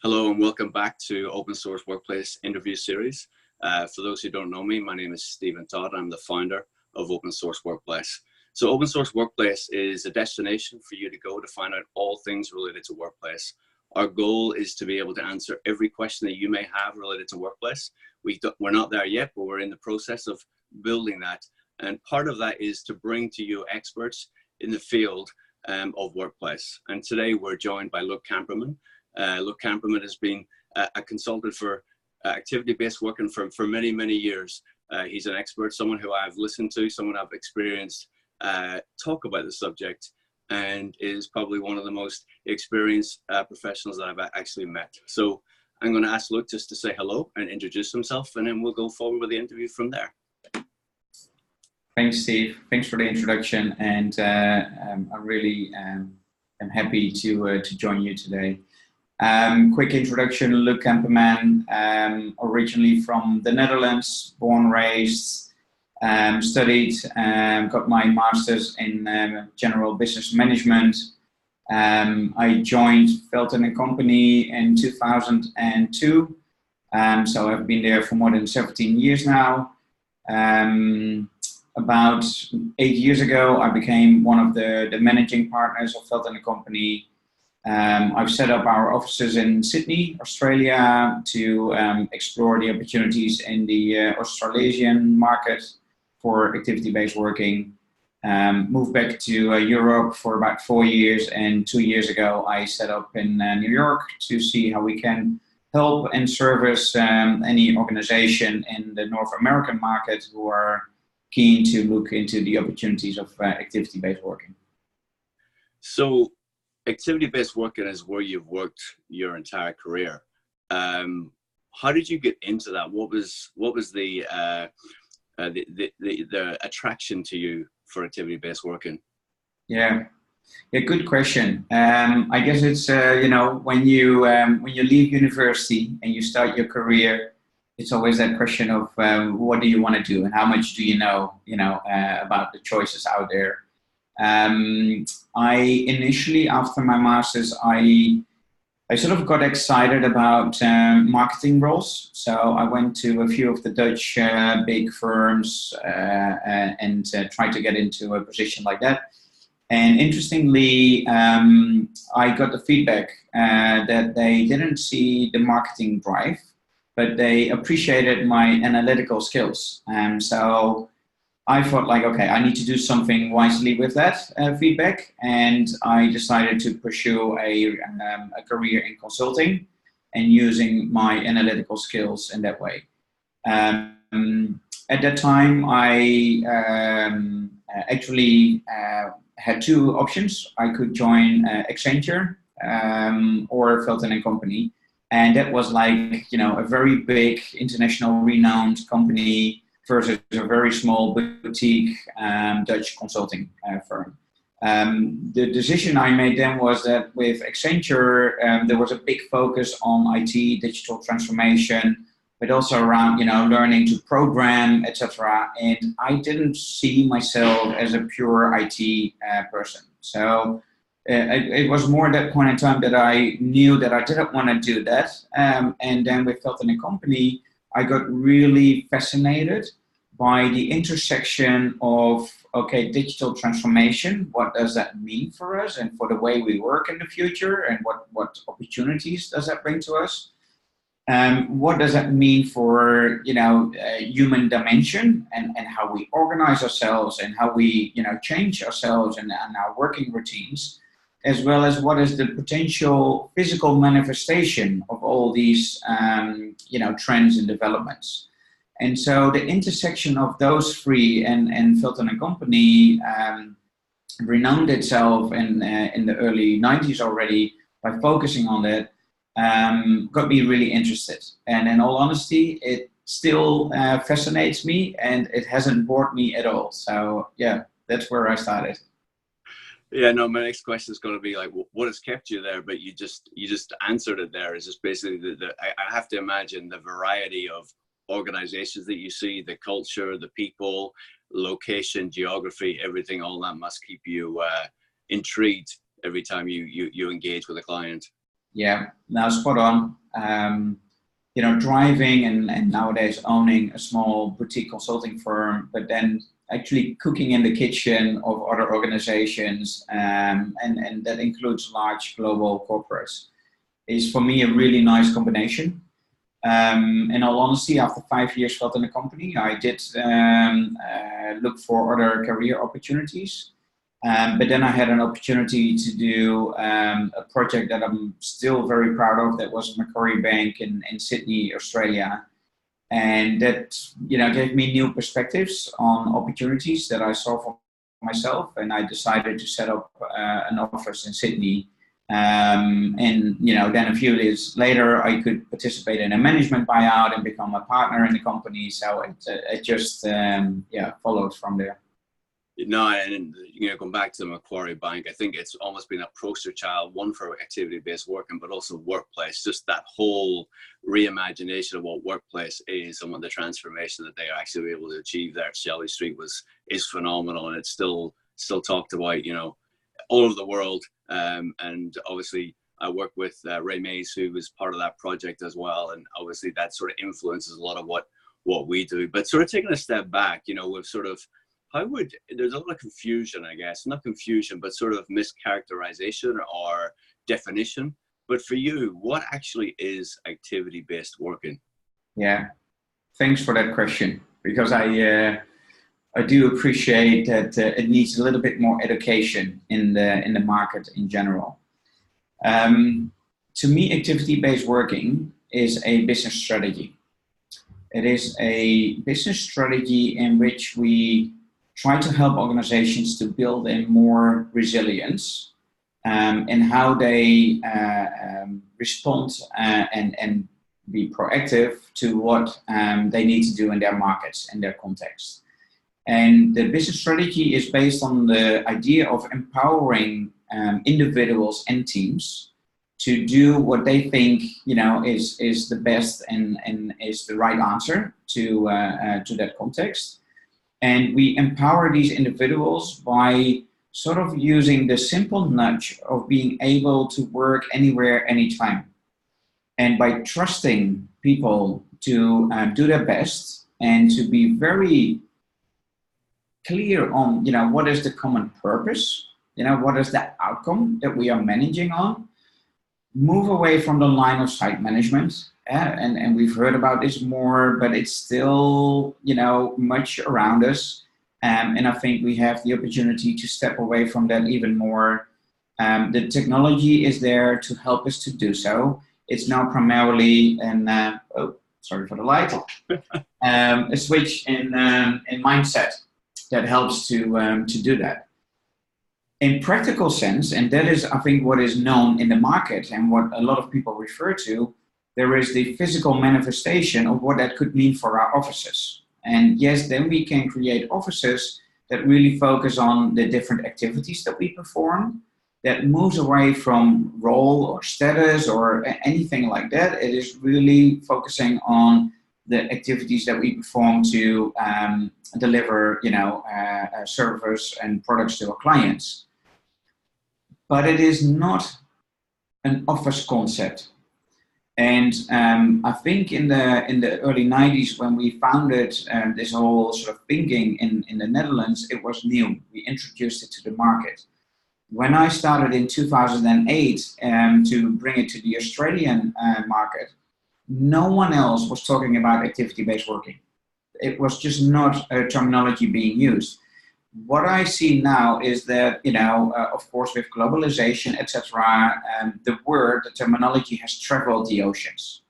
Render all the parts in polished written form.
Hello and welcome back to Open Source Workplace interview series. For those who don't know me, my name is Steve Todd. I'm the founder of Open Source Workplace. So Open Source Workplace is a destination for you to go to find out all things related to workplace. Our goal is to be able to answer every question that you may have related to workplace. We're not there yet, but we're in the process of building that. And part of that is to bring to you experts in the field of workplace. And today we're joined by Luc Kamperman. Luc Kamperman has been a consultant for activity-based working for many, many years. He's an expert, someone who I've listened to, someone I've experienced talk about the subject, and is probably one of the most experienced professionals that I've actually met. So I'm going to ask Luc just to say hello and introduce himself, and then we'll go forward with the interview from there. Thanks, Steve. Thanks for the introduction, and I really am happy to join you today. Quick introduction, Luc Kamperman, originally from the Netherlands, born, raised, studied, got my master's in general business management. I joined Veldhoen company in 2002, so I've been there for more than 17 years now. About 8 years ago, I became one of the managing partners of Veldhoen company. I've set up our offices in Sydney, Australia, to explore the opportunities in the Australasian market for activity-based working. Moved back to Europe for about 4 years, and 2 years ago I set up in New York to see how we can help and service any organization in the North American market who are keen to look into the opportunities of activity-based working. So activity-based working is where you've worked your entire career. How did you get into that? What was the attraction to you for activity-based working? Yeah, good question. I guess it's when you leave university and you start your career, it's always that question of what do you want to do and how much do you know about the choices out there. I initially, after my master's, I sort of got excited about marketing roles. So I went to a few of the Dutch big firms and tried to get into a position like that. And interestingly, I got the feedback that they didn't see the marketing drive, but they appreciated my analytical skills. So I thought like, okay, I need to do something wisely with that feedback, and I decided to pursue a career in consulting and using my analytical skills in that way. At that time, I actually had two options. I could join Accenture or Veldhoen company, and that was like a very big international renowned company versus a very small boutique Dutch consulting firm. The decision I made then was that with Accenture, there was a big focus on IT, digital transformation, but also around learning to program, etc. And I didn't see myself as a pure IT person. So it was more at that point in time that I knew that I didn't want to do that. And then with Veldhoen company, I got really fascinated by the intersection of, okay, digital transformation, what does that mean for us and for the way we work in the future, and what opportunities does that bring to us? What does that mean for, human dimension and how we organize ourselves and how we, change ourselves and our working routines, as well as what is the potential physical manifestation of all these, trends and developments. And so the intersection of those three and Veldhoen company renowned itself in the early 90s already by focusing on that, got me really interested. And in all honesty, it still fascinates me, and it hasn't bored me at all. So yeah, that's where I started. Yeah, no, my next question is going to be like, what has kept you there? But you just answered it there. It's just basically I have to imagine the variety of organizations that you see, the culture, the people, location, geography, everything, all that must keep you intrigued every time you engage with a client. Yeah, now spot on. Driving and nowadays owning a small boutique consulting firm, but then actually cooking in the kitchen of other organizations, and that includes large global corporates, is for me a really nice combination. In all honesty, after 5 years felt in the company, I did look for other career opportunities. But then I had an opportunity to do a project that I'm still very proud of. That was Macquarie Bank in Sydney, Australia. And that, gave me new perspectives on opportunities that I saw for myself. And I decided to set up an office in Sydney. And, then a few years later, I could participate in a management buyout and become a partner in the company. So it just, followed from there. No, and going back to the Macquarie Bank, I think it's almost been a poster child, one for activity-based working, but also workplace. Just that whole reimagination of what workplace is and what the transformation that they are actually able to achieve there at Shelley Street is phenomenal, and it's still talked about, all over the world. And obviously, I work with Ray Mays, who was part of that project as well, and obviously that sort of influences a lot of what we do. But sort of taking a step back, with sort of there's a lot of confusion, I guess, not confusion, but sort of mischaracterization or definition. But for you, what actually is activity-based working? Yeah, thanks for that question, because I do appreciate that it needs a little bit more education in the market in general. To me, activity-based working is a business strategy. It is a business strategy in which we try to help organizations to build in more resilience in how they respond and be proactive to what they need to do in their markets, in their context. And the business strategy is based on the idea of empowering individuals and teams to do what they think is the best and is the right answer to that context. And we empower these individuals by sort of using the simple nudge of being able to work anywhere, anytime. And by trusting people to do their best and to be very clear on, what is the common purpose, what is the outcome that we are managing on, move away from the line of sight management. And we've heard about this more, but it's still, much around us. And I think we have the opportunity to step away from that even more. The technology is there to help us to do so. It's now primarily sorry for the light, a switch in mindset that helps to do that. In practical sense, and that is, I think, what is known in the market and what a lot of people refer to, there is the physical manifestation of what that could mean for our offices. And yes, then we can create offices that really focus on the different activities that we perform, that moves away from role or status or anything like that. It is really focusing on the activities that we perform to deliver, service and products to our clients. But it is not an office concept. And I think in the early 90s, when we founded this whole sort of thinking in the Netherlands, it was new. We introduced it to the market. When I started in 2008 to bring it to the Australian market, no one else was talking about activity-based working. It was just not a terminology being used. What I see now is that, of course, with globalization, etc., the terminology has traveled the oceans.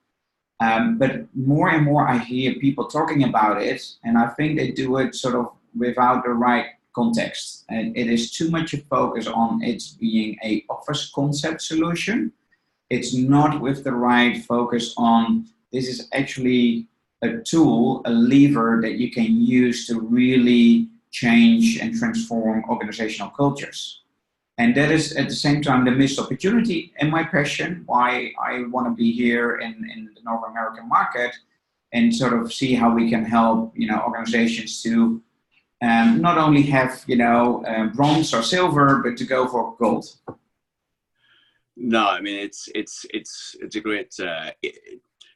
But more and more I hear people talking about it, and I think they do it sort of without the right context. And it is too much a focus on it being a office concept solution. It's not with the right focus on this is actually a tool, a lever that you can use to really change and transform organizational cultures. And that is at the same time the missed opportunity and my passion, why I want to be here in the North American market and sort of see how we can help, organizations to not only have, bronze or silver, but to go for gold. No, I mean it's a great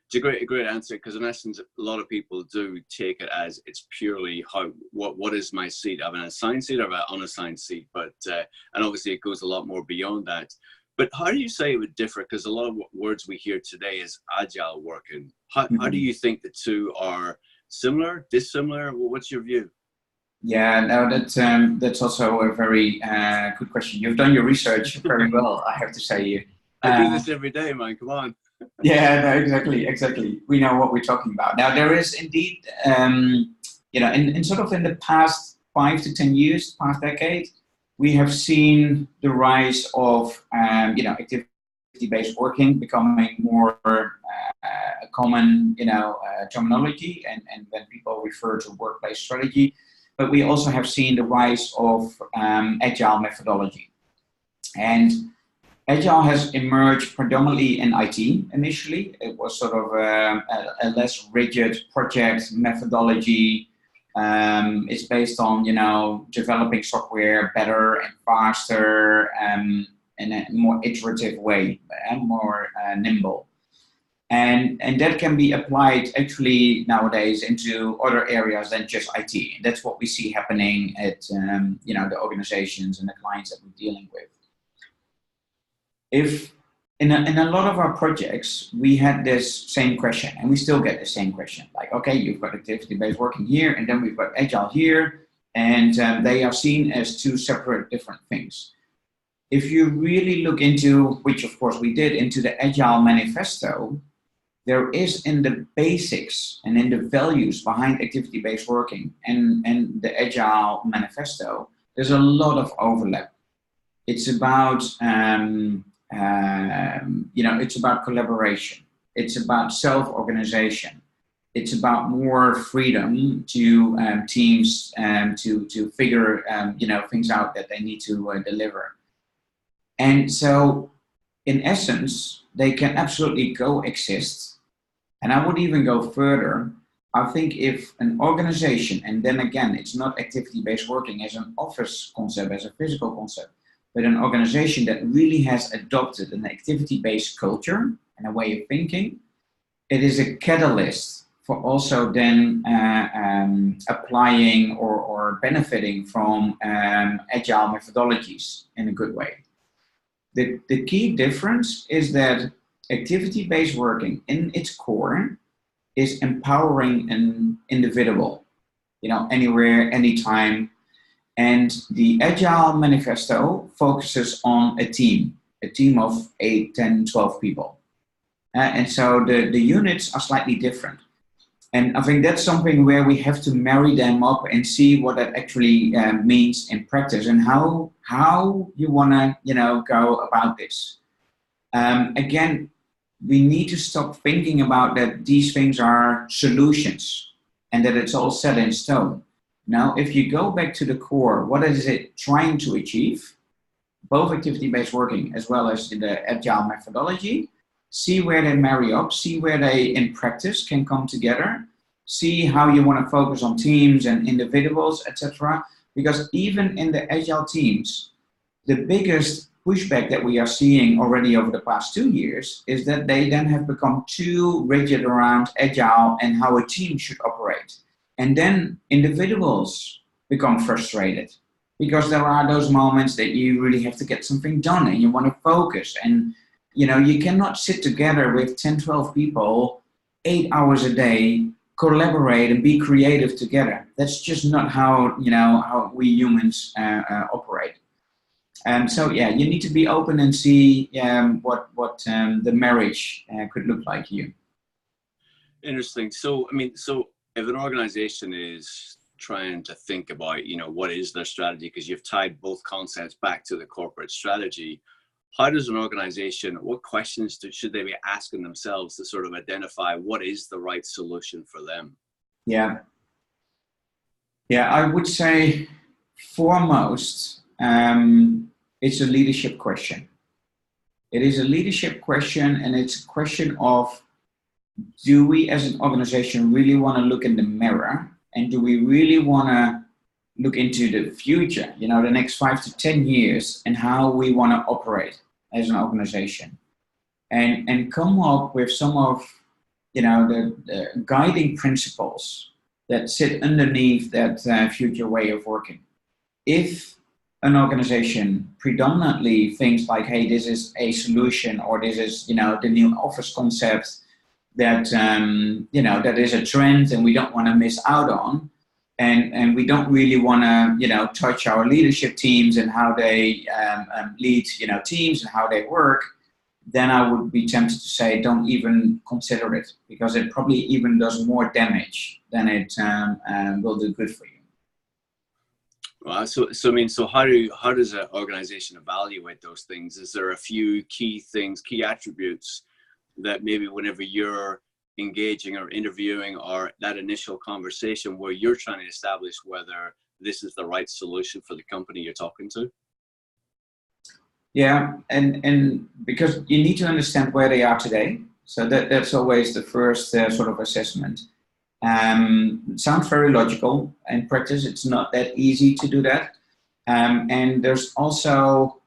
it's a great answer, because in essence a lot of people do take it as it's purely what is my seat? I have an assigned seat or an unassigned seat, but and obviously it goes a lot more beyond that. But how do you say it would differ? Because a lot of words we hear today is agile working. How do you think the two are similar, dissimilar? What's your view? Yeah, no, that's also a very good question. You've done your research very well, I have to say. I do this every day, man. Come on. Yeah, no, exactly. We know what we're talking about. Now, there is indeed, in sort of in the past 5 to 10 years, past decade, we have seen the rise of, activity-based working becoming more a common, terminology, and when people refer to workplace strategy. But we also have seen the rise of agile methodology. And Agile has emerged predominantly in IT initially. It was sort of a less rigid project methodology. It's based on, developing software better and faster in a more iterative way and more nimble. And that can be applied actually nowadays into other areas than just IT. And that's what we see happening at, the organizations and the clients that we're dealing with. If in a lot of our projects, we had this same question, and we still get the same question, like, okay, you've got activity-based working here, and then we've got agile here, and they are seen as two separate different things. If you really look into, which of course we did, into the Agile manifesto, there is in the basics and in the values behind activity-based working and the Agile manifesto, there's a lot of overlap. It's about it's about collaboration. It's about self-organization. It's about more freedom to teams to figure things out that they need to deliver. And so, in essence, they can absolutely coexist. And I would even go further. I think if an organization, and then again, it's not activity-based working as an office concept, as a physical concept, but an organization that really has adopted an activity-based culture and a way of thinking, it is a catalyst for also then applying or benefiting from agile methodologies in a good way. The key difference is that activity-based working in its core is empowering an individual, anywhere, anytime. And the Agile manifesto focuses on a team of 8, 10, 12 people. And so the units are slightly different. And I think that's something where we have to marry them up and see what that actually means in practice and how you want to, go about this. Again, we need to stop thinking about that these things are solutions and that it's all set in stone. Now, if you go back to the core, what is it trying to achieve? Both activity-based working as well as the Agile methodology. See where they marry up, see where they in practice can come together, see how you want to focus on teams and individuals, etc. Because even in the Agile teams, the biggest pushback that we are seeing already over the past 2 years is that they then have become too rigid around Agile and how a team should operate. And then individuals become frustrated because there are those moments that you really have to get something done and you want to focus. And, you cannot sit together with 10, 12 people, 8 hours a day, collaborate and be creative together. That's just not how, how we humans operate. So, you need to be open and see what the marriage could look like here. Interesting. So, if an organization is trying to think about, what is their strategy, because you've tied both concepts back to the corporate strategy, how does an organization, what questions should they be asking themselves to sort of identify what is the right solution for them? Yeah, I would say foremost, it's a leadership question. It is a leadership question, and it's a question of, do we as an organization really want to look in the mirror, and do we really want to look into the future, the next 5 to 10 years, and how we want to operate? as an organization, and come up with some of the guiding principles that sit underneath that future way of working. If an organization predominantly thinks like, hey, this is a solution, or this is the new office concept that that is a trend and we don't want to miss out on, and we don't really want to touch our leadership teams and how they lead teams and how they work, then I would be tempted to say don't even consider it, because it probably even does more damage than it will do good for you. Well, so how does an organization evaluate those things? Is there a few key things, key attributes that maybe whenever you're engaging or interviewing, or that initial conversation where you're trying to establish whether this is the right solution for the company you're talking to? Yeah, and because you need to understand where they are today. So that's always the first sort of assessment. It sounds very logical. In practice, it's not that easy to do that. And there's also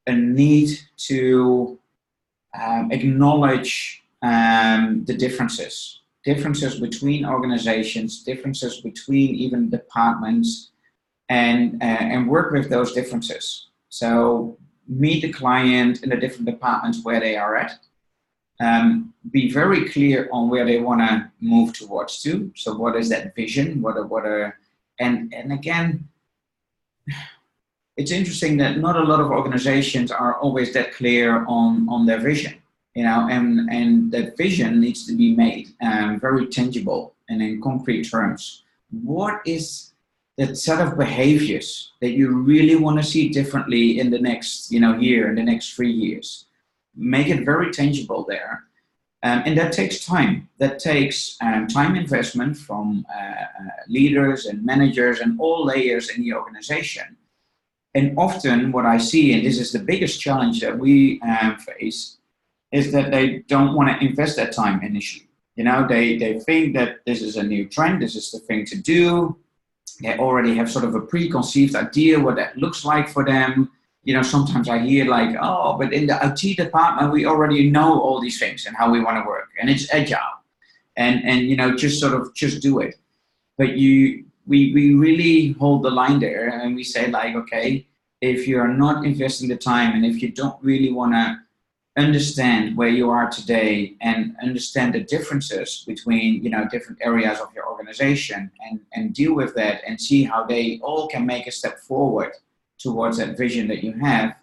a need to acknowledge the differences between organizations, differences between even departments, and work with those differences. So meet the client in the different departments where they are at. Be very clear on where they want to move towards to. So what is that vision? And again, it's interesting that not a lot of organizations are always that clear on their vision, and that vision needs to be made very tangible and in concrete terms. What is that set of behaviors that you really want to see differently in the next year, in the next 3 years? Make it very tangible there. And that takes time. That takes time investment from leaders and managers and all layers in the organization. And often what I see, and this is the biggest challenge that we face, is that they don't want to invest that time initially. They think that this is a new trend, this is the thing to do. They already have sort of a preconceived idea what that looks like for them. Sometimes I hear like, oh, but in the IT department, we already know all these things and how we want to work, and it's agile, and just do it. But we really hold the line there, and we say like, okay, if you're not investing the time, and if you don't really want to understand where you are today and understand the differences between different areas of your organization, and deal with that and see how they all can make a step forward towards that vision that you have,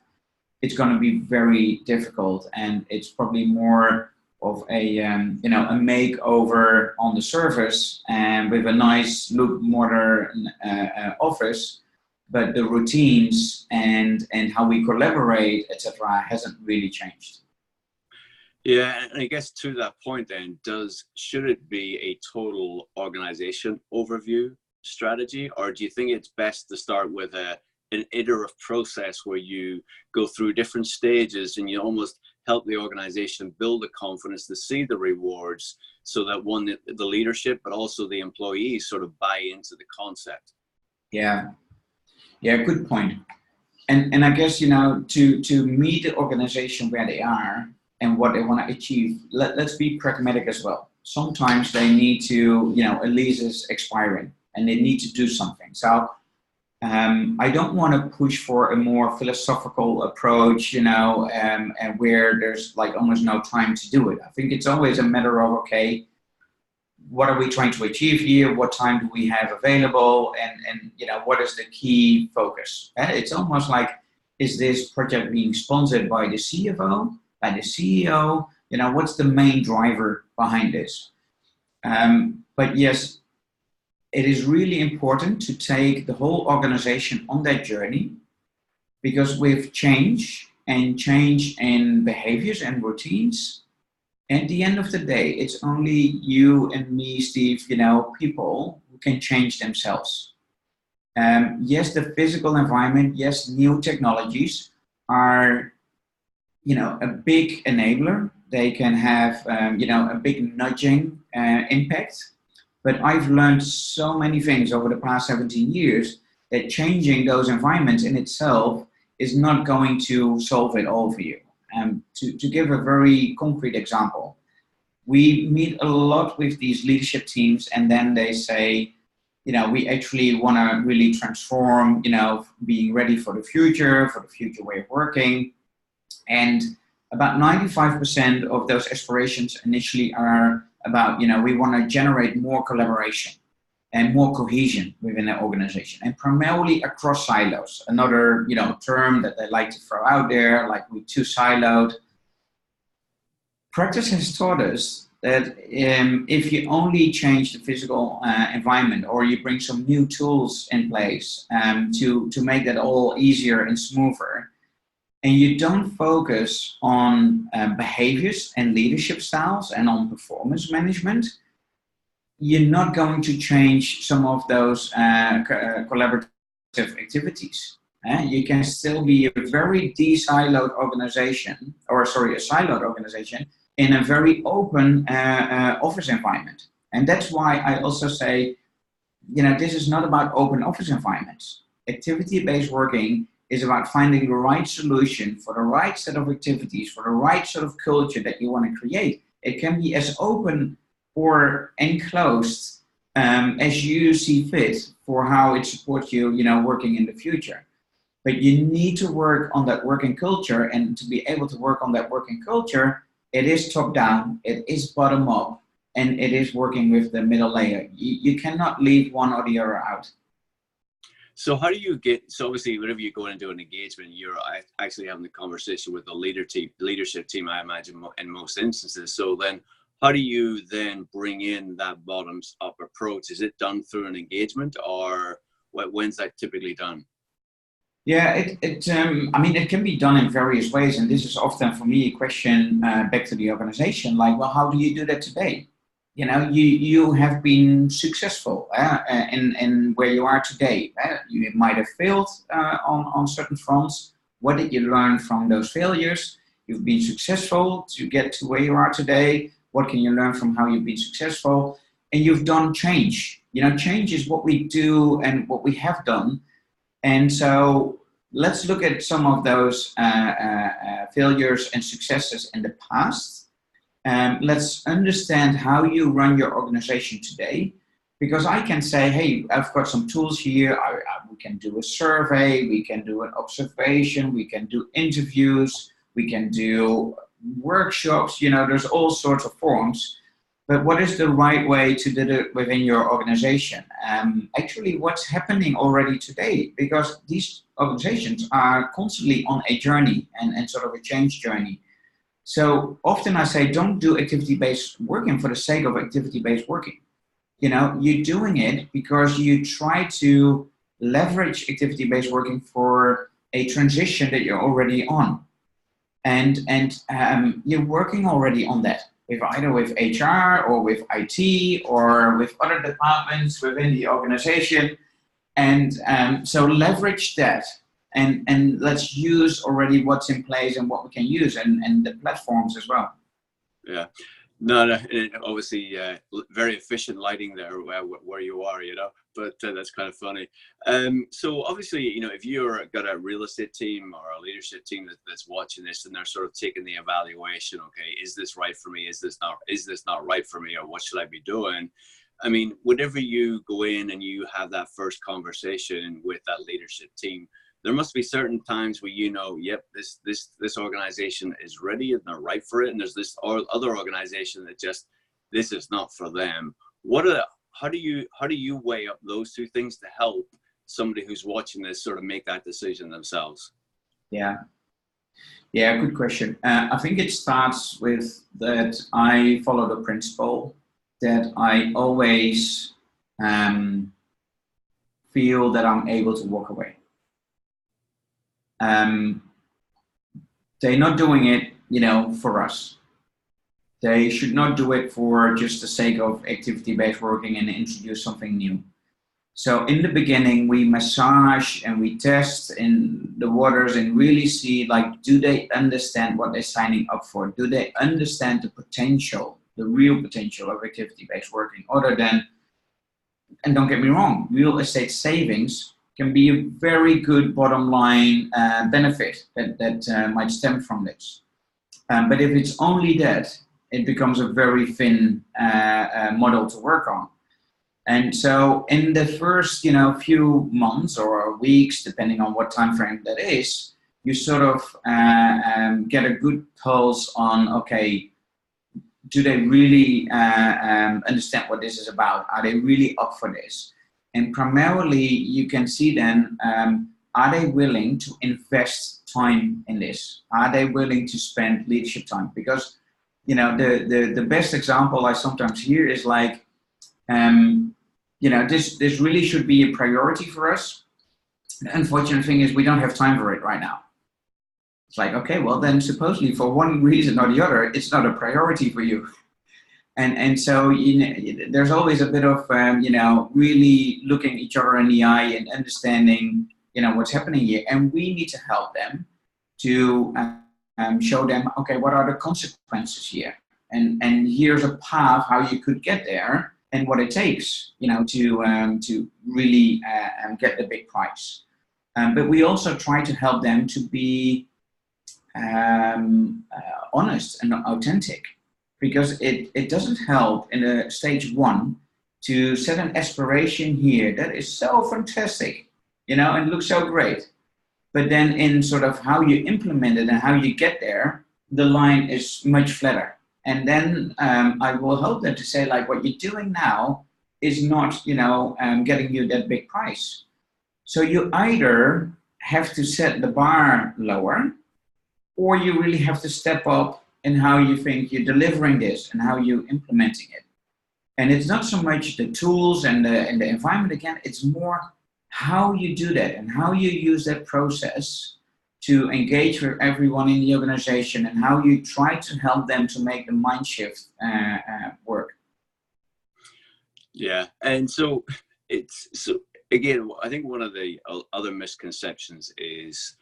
it's going to be very difficult, and it's probably more of a a makeover on the surface and with a nice look, modern office, but the routines and how we collaborate, etc., hasn't really changed. Yeah, and I guess to that point then, should it be a total organization overview strategy, or do you think it's best to start with an iterative process where you go through different stages and you almost help the organization build the confidence to see the rewards, so that the leadership, but also the employees sort of buy into the concept? Yeah, good point. And I guess, to meet the organization where they are and what they want to achieve, let's be pragmatic as well. Sometimes they need to, a lease is expiring and they need to do something. So I don't want to push for a more philosophical approach, and where there's like almost no time to do it. I think it's always a matter of, okay, what are we trying to achieve here? What time do we have available? And what is the key focus? It's almost like, is this project being sponsored by the CFO, by the CEO? What's the main driver behind this? But yes, it is really important to take the whole organization on that journey, because with change in behaviors and routines, at the end of the day, it's only you and me, Steve, people who can change themselves. Yes, the physical environment, yes, new technologies are, a big enabler. They can have, a big nudging impact. But I've learned so many things over the past 17 years that changing those environments in itself is not going to solve it all for you. To give a very concrete example, we meet a lot with these leadership teams, and then they say, we actually want to really transform, being ready for the future way of working. And about 95% of those aspirations initially are about, we want to generate more collaboration and more cohesion within the organization, and primarily across silos. Another, term that they like to throw out there, like we're too siloed. Practice has taught us that if you only change the physical environment, or you bring some new tools in place to make that all easier and smoother, and you don't focus on behaviors and leadership styles and on performance management, you're not going to change some of those collaborative activities. You can still be a very siloed organization, in a very open office environment. And that's why I also say, this is not about open office environments. Activity-based working is about finding the right solution for the right set of activities, for the right sort of culture that you want to create. It can be as open or enclosed as you see fit for how it supports you, working in the future. But you need to work on that working culture, and to be able to work on that working culture, it is top down, it is bottom up, and it is working with the middle layer. You cannot leave one or the other out. So how do you so obviously whenever you go into an engagement, you're actually having the conversation with the leadership team, I imagine, in most instances. So then how do you then bring in that bottoms up approach? Is it done through an engagement, or when's that typically done? Yeah, it can be done in various ways, and this is often for me a question back to the organization, like, well, how do you do that today? You have been successful in where you are today. You might have failed on certain fronts. What did you learn from those failures? You've been successful to get to where you are today. What can you learn from how you've been successful? And you've done change. Change is what we do and what we have done. And so let's look at some of those failures and successes in the past. Let's understand how you run your organization today. Because I can say, hey, I've got some tools here. We can do a survey. We can do an observation. We can do interviews. We can do workshops. There's all sorts of forms. But what is the right way to do it within your organization? Actually, what's happening already today? Because these organizations are constantly on a journey and sort of a change journey. So often I say, don't do activity-based working for the sake of activity-based working. You're doing it because you try to leverage activity-based working for a transition that you're already on. And you're working already on that, either with HR or with IT or with other departments within the organization. And so leverage that, and let's use already what's in place and what we can use, and the platforms as well. Yeah. No, obviously very efficient lighting there where you are, but that's kind of funny. So obviously, if you're got a real estate team or a leadership team that's watching this, and they're sort of taking the evaluation, okay, is this right for me? Is this not right for me? Or what should I be doing? I mean, whenever you go in and you have that first conversation with that leadership team, there must be certain times where yep, this organization is ready and they're right for it, and there's this other organization that just, this is not for them. How do you weigh up those two things to help somebody who's watching this sort of make that decision themselves? Yeah, good question. I think it starts with that I follow the principle that I always feel that I'm able to walk away. They're not doing it, for us. They should not do it for just the sake of activity-based working and introduce something new. So in the beginning, we massage and we test in the waters and really see, like, do they understand what they're signing up for? Do they understand the potential, the real potential of activity-based working, other than, and don't get me wrong, real estate savings can be a very good bottom line benefit that might stem from this. But if it's only that, it becomes a very thin model to work on. And so in the first, few months or weeks, depending on what time frame that is, you sort of get a good pulse on, okay, do they really understand what this is about? Are they really up for this? And primarily, you can see then, are they willing to invest time in this? Are they willing to spend leadership time? Because, the best example I sometimes hear is like, this really should be a priority for us. The unfortunate thing is we don't have time for it right now. It's like, okay, well then supposedly for one reason or the other, it's not a priority for you. And so there's always a bit of, really looking each other in the eye and understanding, what's happening here. And we need to help them to show them, okay, what are the consequences here? And here's a path how you could get there and what it takes, to really get the big prize. But we also try to help them to be honest and authentic, because it doesn't help in a stage one to set an aspiration here that is so fantastic, and looks so great. But then in sort of how you implement it and how you get there, the line is much flatter. And then I will help them to say, like, what you're doing now is not, getting you that big prize. So you either have to set the bar lower, or you really have to step up in how you think you're delivering this and how you're implementing it. And it's not so much the tools and the environment again, it's more how you do that and how you use that process to engage with everyone in the organization and how you try to help them to make the mind shift work. Yeah, and so again, I think one of the other misconceptions is,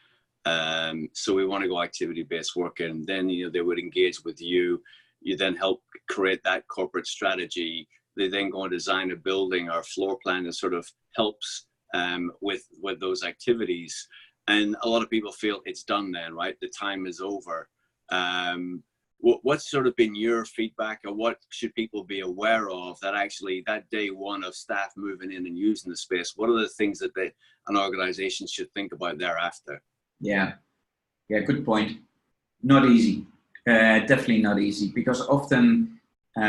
so we want to go activity-based work, and then they would engage with you. You then help create that corporate strategy. They then go and design a building or floor plan that sort of helps with those activities. And a lot of people feel it's done then, right? The time is over. What's sort of been your feedback, or what should people be aware of that actually that day one of staff moving in and using the space? What are the things that an organization should think about thereafter? Yeah, good point. Not easy. Definitely not easy, because often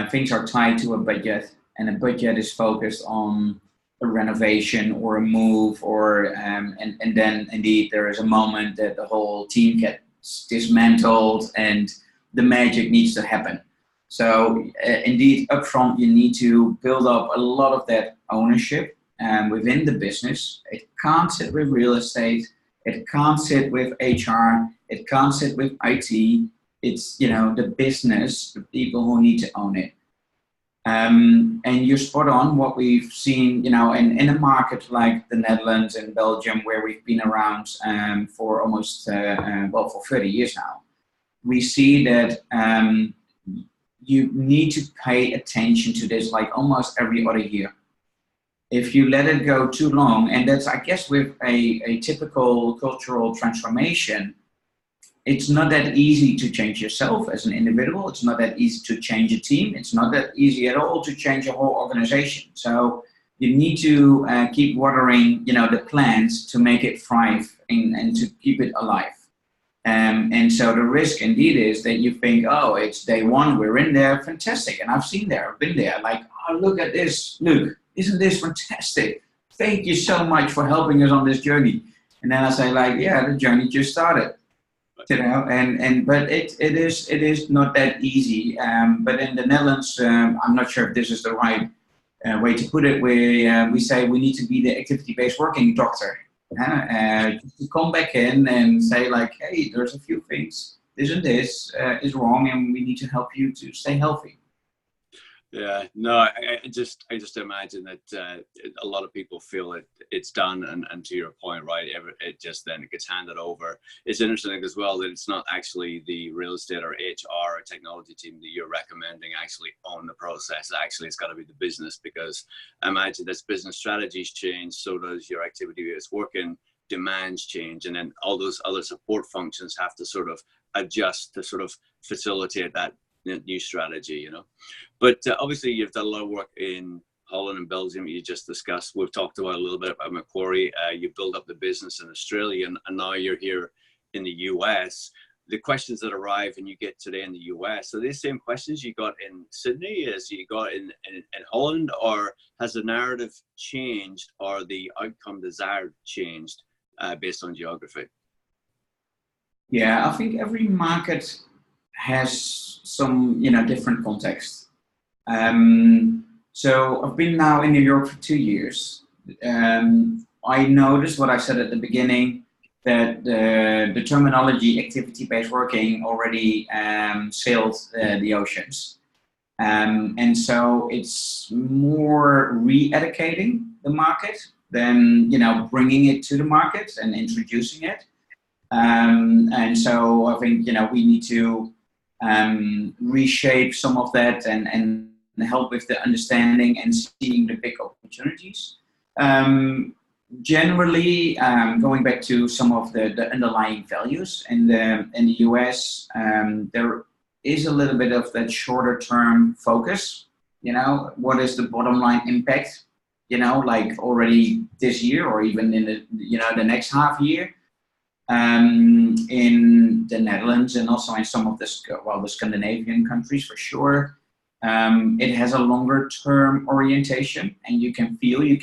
things are tied to a budget, and a budget is focused on a renovation or a move, or and then indeed there is a moment that the whole team gets dismantled and the magic needs to happen. So indeed, upfront you need to build up a lot of that ownership within the business. It can't sit with real estate. It can't sit with HR. It can't sit with IT. It's the business, the people who need to own it. And you're spot on. What we've seen, in a market like the Netherlands and Belgium, where we've been around for almost for 30 years now, we see that you need to pay attention to this like almost every other year. If you let it go too long, and that's, I guess, with a typical cultural transformation, it's not that easy to change yourself as an individual. It's not that easy to change a team. It's not that easy at all to change a whole organization. So you need to keep watering, the plants to make it thrive and to keep it alive. And so the risk indeed is that you think, oh, it's day one, we're in there, fantastic. And I've been there, like, oh, look at this, Luc, isn't this fantastic? Thank you so much for helping us on this journey. And then I say, like, yeah, the journey just started. But it is not that easy. But in the Netherlands, I'm not sure if this is the right way to put it. We say we need to be the activity-based working doctor. To come back in and say, like, hey, there's a few things, this and this is wrong, and we need to help you to stay healthy. Yeah, no, I just imagine that a lot of people feel it's done, and to your point, right, it gets handed over. It's interesting as well that it's not actually the real estate or HR or technology team that you're recommending actually own the process. Actually, it's got to be the business, because imagine as business strategies change, so does your activity-based working demands change, and then all those other support functions have to sort of adjust to sort of facilitate that new strategy, you know. But obviously you've done a lot of work in Holland and Belgium, you just discussed. We've talked about a little bit about Macquarie. You built up the business in Australia, and now you're here in the US. The questions that arrive and you get today in the US, are they the same questions you got in Sydney as you got in Holland, or has the narrative changed or the outcome desired changed based on geography? Yeah, I think every market has some, different context. So I've been now in New York for 2 years. I noticed what I said at the beginning, that the terminology activity-based working already sailed the oceans. And so it's more re-educating the market than, bringing it to the market and introducing it. And so I think, we need to reshape some of that and help with the understanding and seeing the big opportunities. Generally, going back to some of the underlying values in the US, there is a little bit of that shorter term focus. What is the bottom line impact? Like already this year or even in the next half year. In the Netherlands and also in some of the Scandinavian countries for sure. It has a longer term orientation, and you can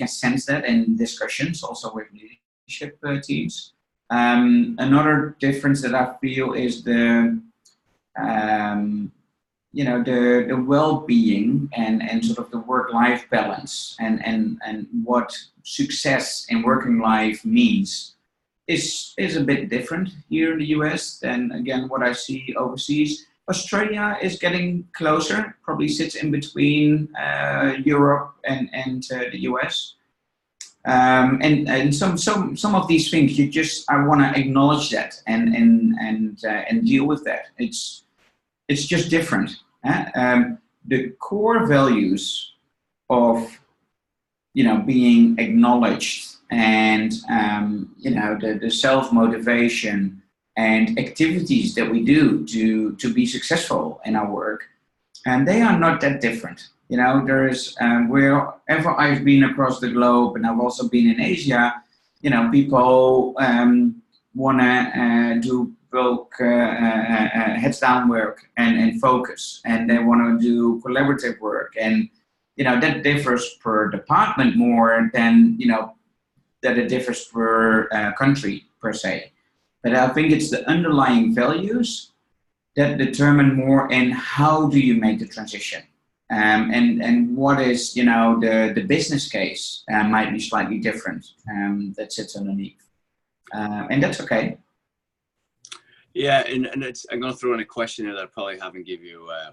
sense that in discussions also with leadership teams. Another difference that I feel is the well-being and sort of the work-life balance and what success in working life means is a bit different here in the US than, again, what I see overseas. Australia is getting closer, probably sits in between Europe and the US. And some of these things I want to acknowledge that and deal with that. It's just different. The core values of being acknowledged and the self-motivation and activities that we do to be successful in our work, and they are not that different. There's wherever I've been across the globe, and I've also been in Asia, people want to do bulk heads down work and focus, and they want to do collaborative work, and that differs per department more than that it differs per country per se. But I think it's the underlying values that determine more in how do you make the transition, and what is the business case might be slightly different that sits underneath, and that's okay. Yeah, and I'm going to throw in a question here that I probably haven't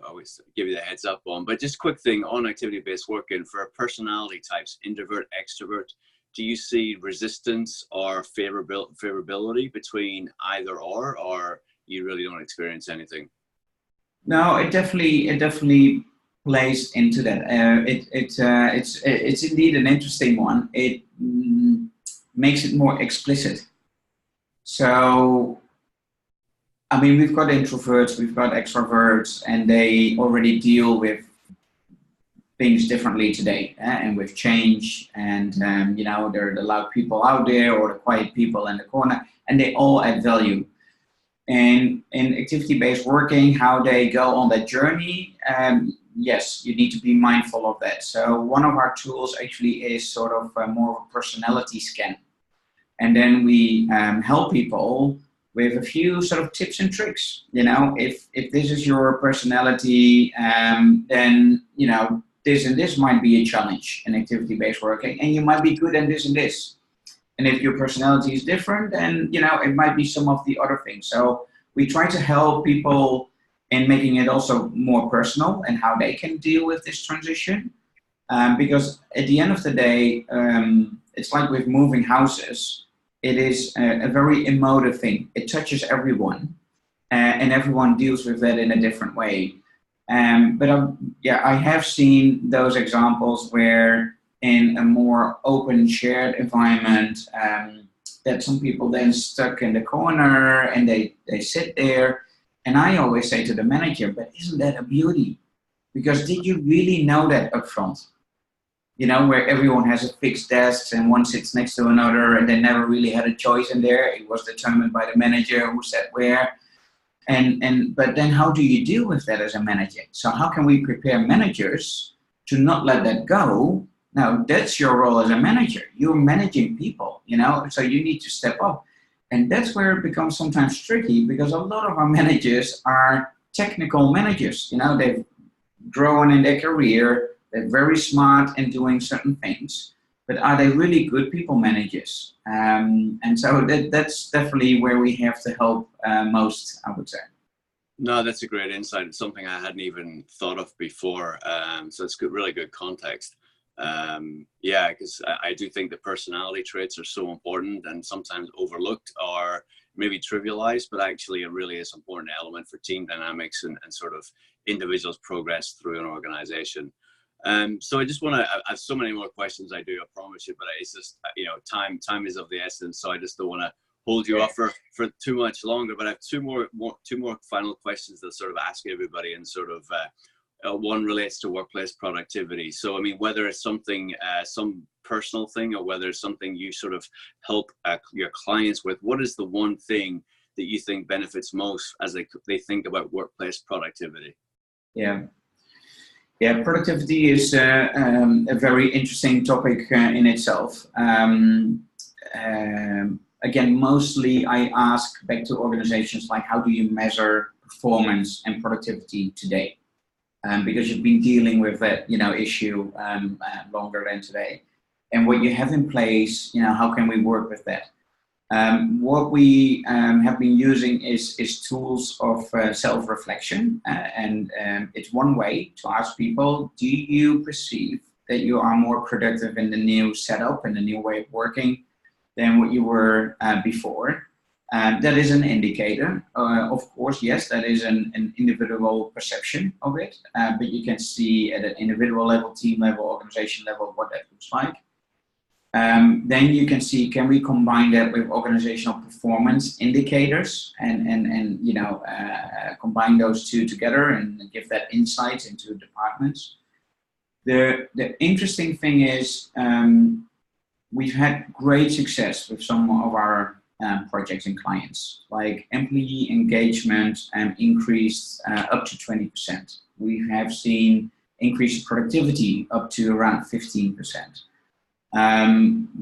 always give you the heads up on, but just a quick thing on activity-based working for personality types, introvert, extrovert. Do you see resistance or favorability between either or you really don't experience anything? No, it definitely plays into that. It's indeed an interesting one. It makes it more explicit. So, I mean, we've got introverts, we've got extroverts, and they already deal with things differently today, and with change, and there are the loud people out there or the quiet people in the corner, and they all add value. And in activity-based working, how they go on that journey, yes, you need to be mindful of that. So one of our tools actually is sort of more of a personality scan, and then we help people with a few sort of tips and tricks. If this is your personality, then this and this might be a challenge in activity-based working, and you might be good at this and this. And if your personality is different, then it might be some of the other things. So we try to help people in making it also more personal and how they can deal with this transition. Because at the end of the day, it's like with moving houses. It is a very emotive thing. It touches everyone, and everyone deals with that in a different way. But I have seen those examples where in a more open shared environment, that some people then stuck in the corner and they sit there, And I always say to the manager, but isn't that a beauty? Because did you really know that up front? You know, where everyone has a fixed desk and one sits next to another and they never really had a choice in there. It was determined by the manager who sat where. But then how do you deal with that as a manager? So how can we prepare managers to not let that go? Now, that's your role as a manager. You're managing people, you know, so you need to step up. And that's where it becomes sometimes tricky because a lot of our managers are technical managers. You know, they've grown in their career, they're very smart in doing certain things, but are they really good people managers? And so that's definitely where we have to help most, I would say. No, that's a great insight. It's something I hadn't even thought of before. So it's good, really good context. Yeah, because I do think the personality traits are so important and sometimes overlooked or maybe trivialized, but actually it really is an important element for team dynamics and sort of individuals' progress through an organization. So I just want to, I have so many more questions I do, I promise you, but it's just, you know, time is of the essence. So I just don't want to hold you up for too much longer, but I have two more final questions that sort of ask everybody and sort of, one relates to workplace productivity. So, I mean, whether it's something, some personal thing or whether it's something you sort of help your clients with, what is the one thing that you think benefits most as they think about workplace productivity? Yeah. Yeah, productivity is a very interesting topic in itself. Again, mostly I ask back to organizations like, how do you measure performance and productivity today? Because you've been dealing with that, you know, issue longer than today. And what you have in place, you know, how can we work with that? What we have been using is tools of self-reflection, and it's one way to ask people, do you perceive that you are more productive in the new setup and the new way of working than what you were before? That is an indicator. Of course, yes, that is an individual perception of it, but you can see at an individual level, team level, organization level, what that looks like. Then you can see, can we combine that with organizational performance indicators and you know, combine those two together and give that insight into departments. The interesting thing is we've had great success with some of our projects and clients, like employee engagement increased up to 20%. We have seen increased productivity up to around 15%.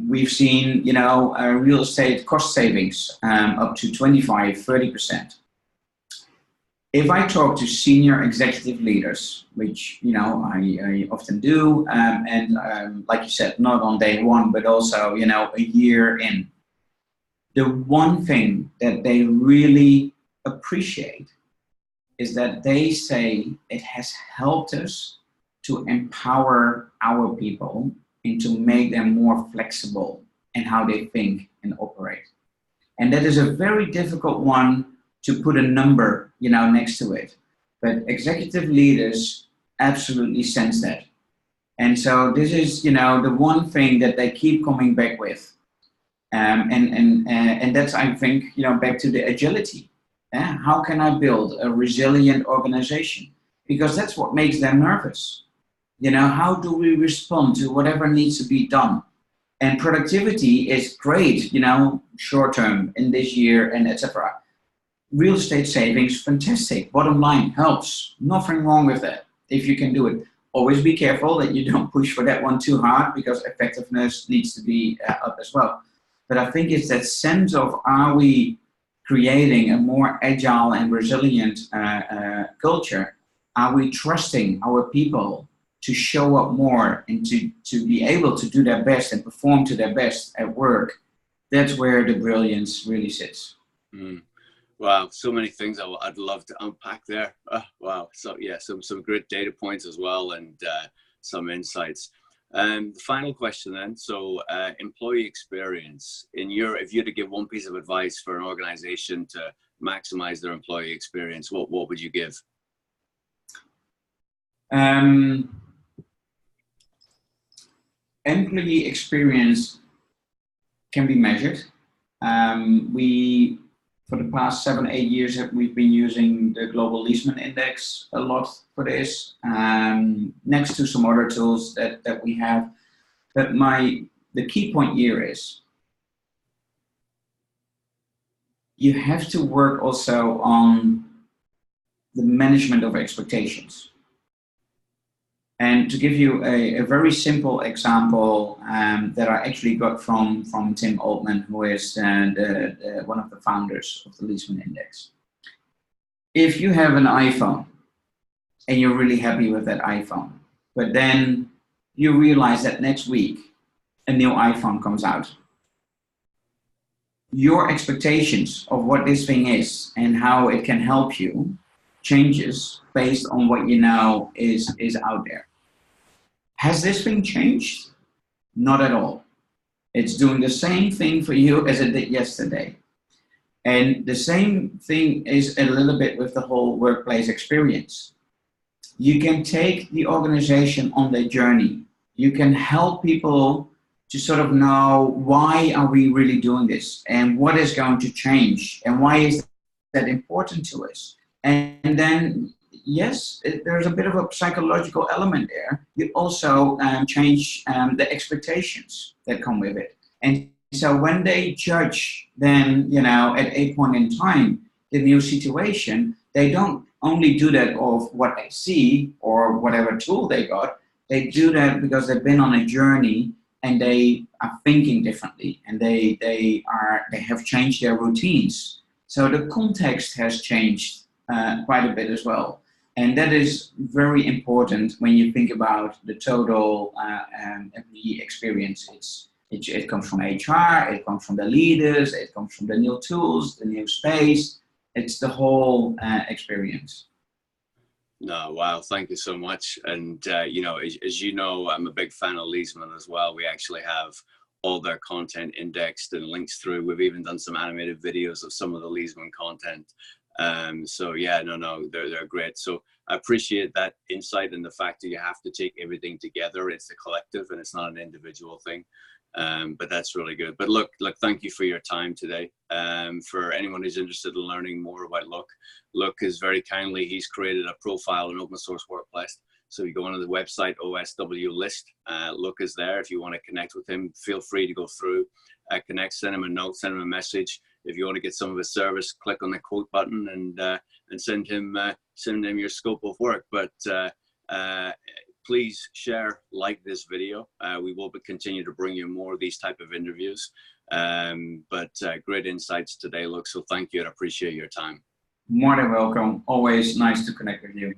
We've seen, you know, real estate cost savings up to 25-30%. If I talk to senior executive leaders, which, you know, I often do, and like you said, not on day one, but also, you know, a year in, the one thing that they really appreciate is that they say it has helped us to empower our people and to make them more flexible in how they think and operate. And that is a very difficult one to put a number, you know, next to it. But executive leaders absolutely sense that. And so this is, you know, the one thing that they keep coming back with. And that's, I think, you know, back to the agility. Yeah? How can I build a resilient organization? Because that's what makes them nervous. You know, how do we respond to whatever needs to be done? And productivity is great, you know, short term in this year and etc. Real estate savings, fantastic. Bottom line, helps. Nothing wrong with that if you can do it. Always be careful that you don't push for that one too hard because effectiveness needs to be up as well. But I think it's that sense of, are we creating a more agile and resilient culture? Are we trusting our people to show up more and to be able to do their best and perform to their best at work? That's where the brilliance really sits. Mm. Wow, so many things I'd love to unpack there. Oh, wow, so yeah, some great data points as well and some insights. The final question then, so employee experience. If you had to give one piece of advice for an organization to maximize their employee experience, what would you give? Employee experience can be measured. We for the past 7-8 years, we've been using the global Leesman index a lot for this, next to some other tools that we have. But the key point here is you have to work also on the management of expectations. And to give you a very simple example that I actually got from Tim Altman, who is one of the founders of the Leesman Index. If you have an iPhone and you're really happy with that iPhone, but then you realize that next week a new iPhone comes out, your expectations of what this thing is and how it can help you changes based on what you know is out there. Has this thing changed? Not at all. It's doing the same thing for you as it did yesterday. And the same thing is a little bit with the whole workplace experience. You can take the organization on their journey. You can help people to sort of know, why are we really doing this? And what is going to change? And why is that important to us? And then, yes, there's a bit of a psychological element there. You also change the expectations that come with it. And so when they judge then, at a point in time, the new situation, they don't only do that of what they see or whatever tool they got. They do that because they've been on a journey and they are thinking differently, and they have changed their routines. So the context has changed quite a bit as well. And that is very important when you think about the total employee experience. It comes from HR, it comes from the leaders, it comes from the new tools, the new space. It's the whole experience. No, wow, thank you so much. And, as you know, I'm a big fan of Leesman as well. We actually have all their content indexed and links through. We've even done some animated videos of some of the Leesman content. So yeah, they're great. So I appreciate that insight and the fact that you have to take everything together. It's a collective and it's not an individual thing. But that's really good. But look, thank you for your time today. For anyone who's interested in learning more about Luc is very kindly, he's created a profile in Open Source Workplace. So you go onto the website, OSW list, Luc is there. If you want to connect with him, feel free to go through, connect, send him a note, send him a message. If you want to get some of his service, click on the quote button and send him your scope of work. But please share, like this video. We will continue to bring you more of these type of interviews. But great insights today, Luc. So thank you and I appreciate your time. More than welcome. Always nice to connect with you.